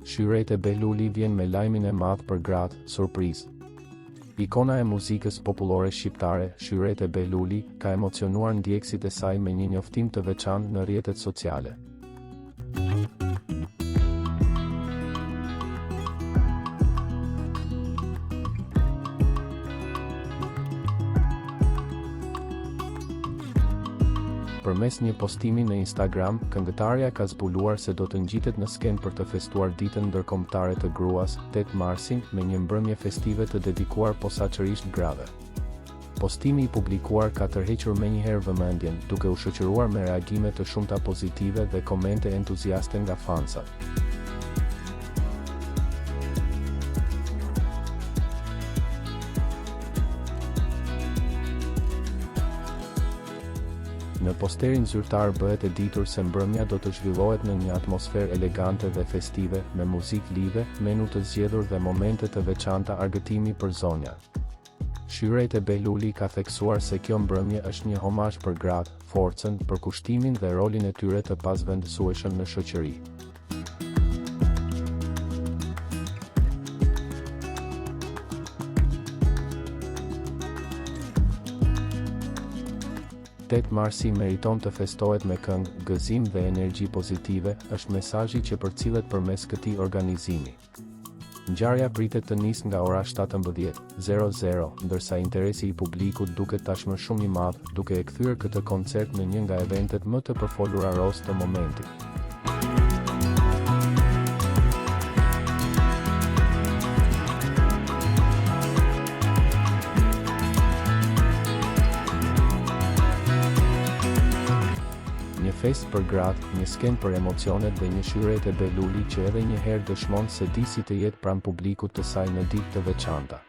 Shyret e Behluli vjen me lajmin e madh për gratë, surprizë. Ikona e muzikës popullore shqiptare, Shyret e Behluli, ka emocionuar ndjekësit e saj me një njoftim të veçantë në rrjetet sociale. Përmes një postimi në Instagram, këngëtarja ka zbuluar se do të ngjitet në skenë për të festuar ditën ndërkombëtare të gruas, 8 marsin, me një mbrëmje festive të dedikuar posaçërisht grave. Postimi i publikuar ka tërhequr menjëherë vëmendjen, duke u shoqëruar me reagime të shumta pozitive dhe komente entuziaste nga fansat. Në posterin zyrtar bëhet e ditur se mbrëmja do të zhvillohet në një atmosferë elegante dhe festive, me muzikë live, menu të zgjedhur dhe momente të veçanta argëtimi për zonjat. Shyret e Behluli ka theksuar se kjo mbrëmje është një homazh për gratë, forcën, përkushtimin dhe rolin e tyre të pazvendësueshëm në shoqëri. Tet marsi meriton të festohet me këngë, gëzim dhe energji pozitive, është mesazhi që përcillet përmes këtij organizimi. Ngjarja pritet të nisë nga ora 17:00, ndërsa interesi i publikut duket tashmë shumë i madh, duke e kthyer këtë koncert në një nga eventet më të përfolura ros të momentit. Një fest për gratë, një skenë për emocionet dhe një Shyret e Behluli që edhe një herë dëshmon se di si të jetë pranë publikut të saj në ditë të veçanta.